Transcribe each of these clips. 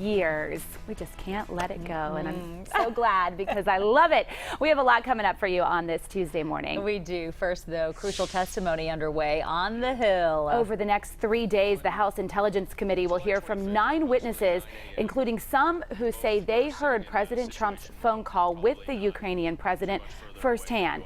years. We just can't let it go, and I'm so glad because I love it. We have a lot coming up for you on this Tuesday morning. We do. First, though, crucial testimony underway on the Hill. Over the next 3 days, the House Intelligence Committee will hear from 9 witnesses, including some who say they heard President Trump's phone call with the Ukrainian president firsthand.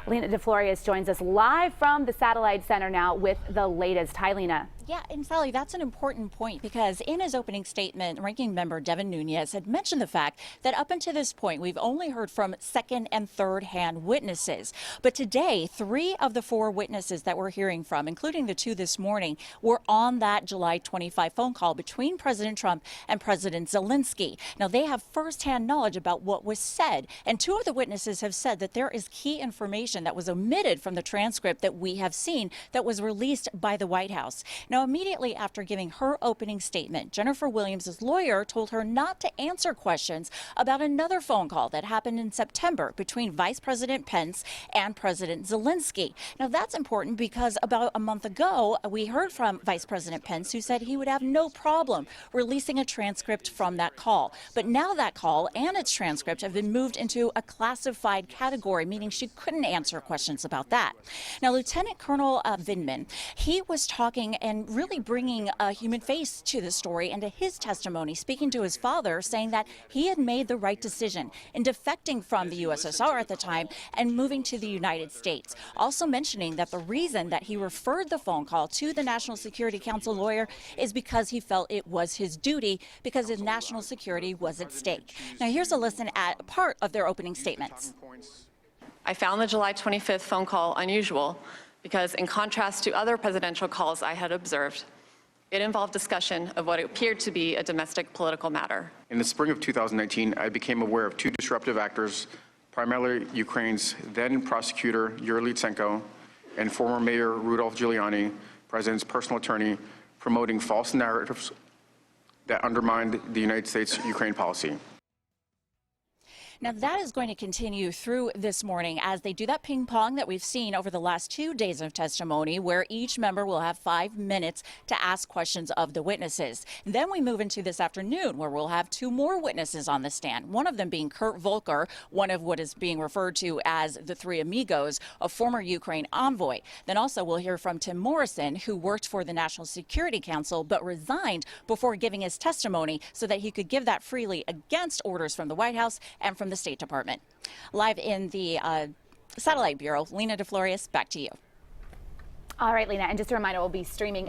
Lena Florias joins us live from the Satellite Center now with the latest. Hi, Lena. Yeah, and Sally, that's an important point because in his opening statement, Ranking Member Devin Nunes had mentioned the fact that up until this point, we've only heard from second and third hand witnesses. But today, 3 of the 4 witnesses that we're hearing from, including the 2 this morning, were on that July 25 phone call between President Trump and President Zelensky. Now, they have firsthand knowledge about what was said. And 2 of the witnesses have said that there is key information that was omitted from the transcript that we have seen that was released by the White House. Now, immediately after giving her opening statement, Jennifer Williams' lawyer told her not to answer questions about another phone call that happened in September between Vice President Pence and President Zelensky. Now, that's important because about a month ago, we heard from Vice President Pence, who said he would have no problem releasing a transcript from that call. But now that call and its transcript have been moved into a classified category, meaning she couldn't answer questions about that. Now, Lieutenant Colonel Vindman, he was talking and really bringing a human face to the story and to his testimony, speaking to his father, saying that he had made the right decision in defecting from the USSR at the time and moving to the United States. Also mentioning that the reason that he referred the phone call to the National Security Council lawyer is because he felt it was his duty because his national security was at stake. Now, here's a listen at part of their opening statements. I found the July 25th phone call unusual because, in contrast to other presidential calls I had observed, it involved discussion of what appeared to be a domestic political matter. In the spring of 2019, I became aware of 2 disruptive actors, primarily Ukraine's then prosecutor Yuri Lutsenko and former Mayor Rudolph Giuliani, President's personal attorney, promoting false narratives that undermined the United States-Ukraine policy. Now, that is going to continue through this morning as they do that ping pong that we've seen over the last 2 days of testimony, where each member will have 5 minutes to ask questions of the witnesses. Then we move into this afternoon, where we'll have 2 more witnesses on the stand, one of them being Kurt Volker, one of what is being referred to as the 3 amigos, a former Ukraine envoy. Then also we'll hear from Tim Morrison, who worked for the National Security Council but resigned before giving his testimony so that he could give that freely against orders from the White House and from the State Department. Live in the Satellite Bureau, Lena DeFlorias, back to you. All right, Lena, and just a reminder, we'll be streaming